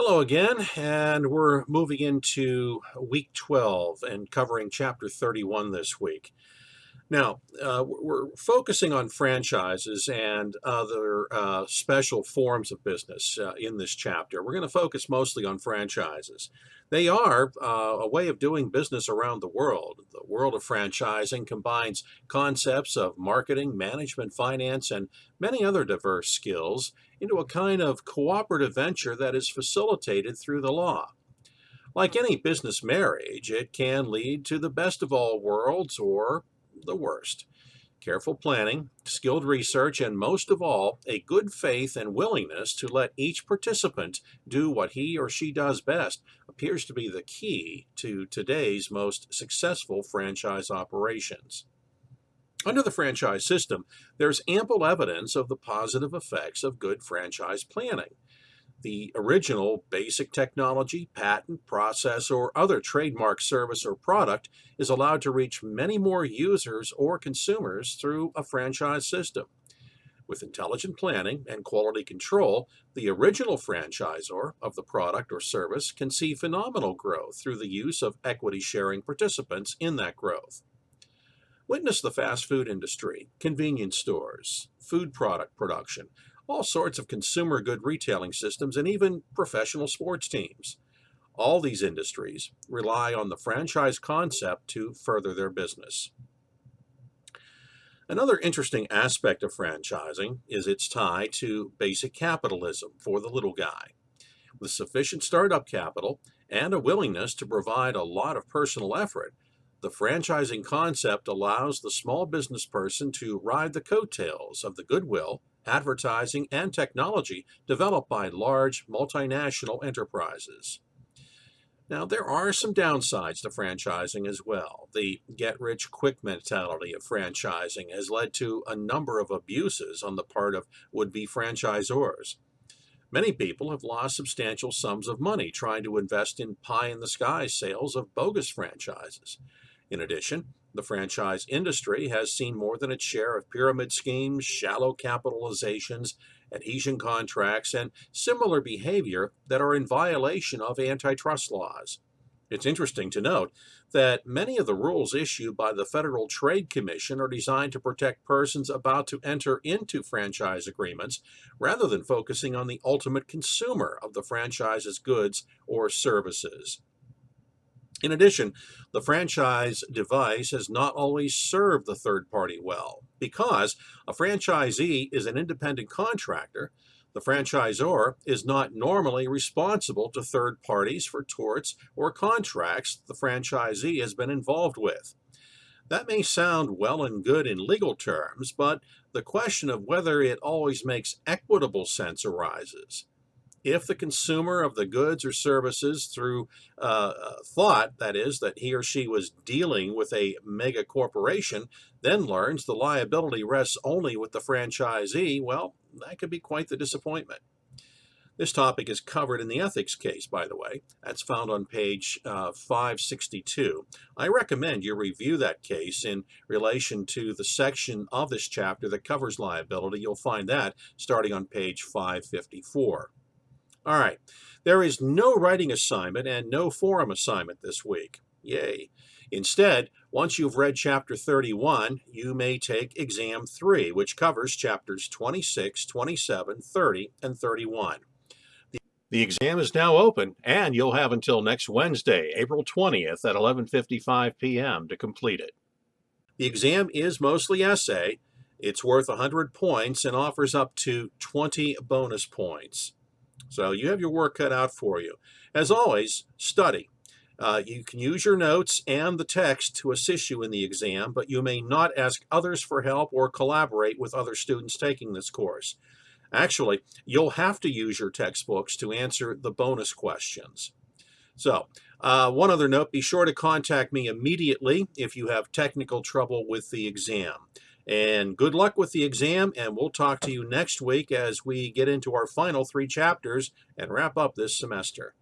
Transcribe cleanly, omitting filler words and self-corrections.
Hello again, and we're moving into week 12 and covering chapter 31 this week. Now, we're focusing on franchises and other special forms of business in this chapter. We're going to focus mostly on franchises. They are a way of doing business around the world. The world of franchising combines concepts of marketing, management, finance, and many other diverse skills into a kind of cooperative venture that is facilitated through the law. Like any business marriage, it can lead to the best of all worlds or the worst. Careful planning, skilled research, and most of all, a good faith and willingness to let each participant do what he or she does best appears to be the key to today's most successful franchise operations. Under the franchise system, there's ample evidence of the positive effects of good franchise planning. The original basic technology, patent, process, or other trademark service or product is allowed to reach many more users or consumers through a franchise system. With intelligent planning and quality control, the original franchisor of the product or service can see phenomenal growth through the use of equity sharing participants in that growth. Witness the fast food industry, convenience stores, food product production, all sorts of consumer good retailing systems, and even professional sports teams. All these industries rely on the franchise concept to further their business. Another interesting aspect of franchising is its tie to basic capitalism for the little guy. With sufficient startup capital and a willingness to provide a lot of personal effort, the franchising concept allows the small business person to ride the coattails of the goodwill, advertising, and technology developed by large multinational enterprises. Now, there are some downsides to franchising as well. The get-rich-quick mentality of franchising has led to a number of abuses on the part of would-be franchisors. Many people have lost substantial sums of money trying to invest in pie-in-the-sky sales of bogus franchises. In addition, the franchise industry has seen more than its share of pyramid schemes, shallow capitalizations, adhesion contracts, and similar behavior that are in violation of antitrust laws. It's interesting to note that many of the rules issued by the Federal Trade Commission are designed to protect persons about to enter into franchise agreements rather than focusing on the ultimate consumer of the franchise's goods or services. In addition, the franchise device has not always served the third party well. Because a franchisee is an independent contractor, the franchisor is not normally responsible to third parties for torts or contracts the franchisee has been involved with. That may sound well and good in legal terms, but the question of whether it always makes equitable sense arises. If the consumer of the goods or services through thought, that is, that he or she was dealing with a mega corporation, then learns the liability rests only with the franchisee, well, that could be quite the disappointment. This topic is covered in the ethics case, by the way. That's found on page 562. I recommend you review that case in relation to the section of this chapter that covers liability. You'll find that starting on page 554. All right, there is no writing assignment and no forum assignment this week. Yay. Instead, once you've read chapter 31, you may take exam 3, which covers chapters 26, 27, 30, and 31. The exam is now open, and you'll have until next Wednesday, April 20th at 11:55 p.m. to complete it. The exam is mostly essay. It's worth 100 points and offers up to 20 bonus points. So you have your work cut out for you. As always, study. You can use your notes and the text to assist you in the exam, but you may not ask others for help or collaborate with other students taking this course. Actually, you'll have to use your textbooks to answer the bonus questions. So, one other note, be sure to contact me immediately if you have technical trouble with the exam. And good luck with the exam, and we'll talk to you next week as we get into our final 3 chapters and wrap up this semester.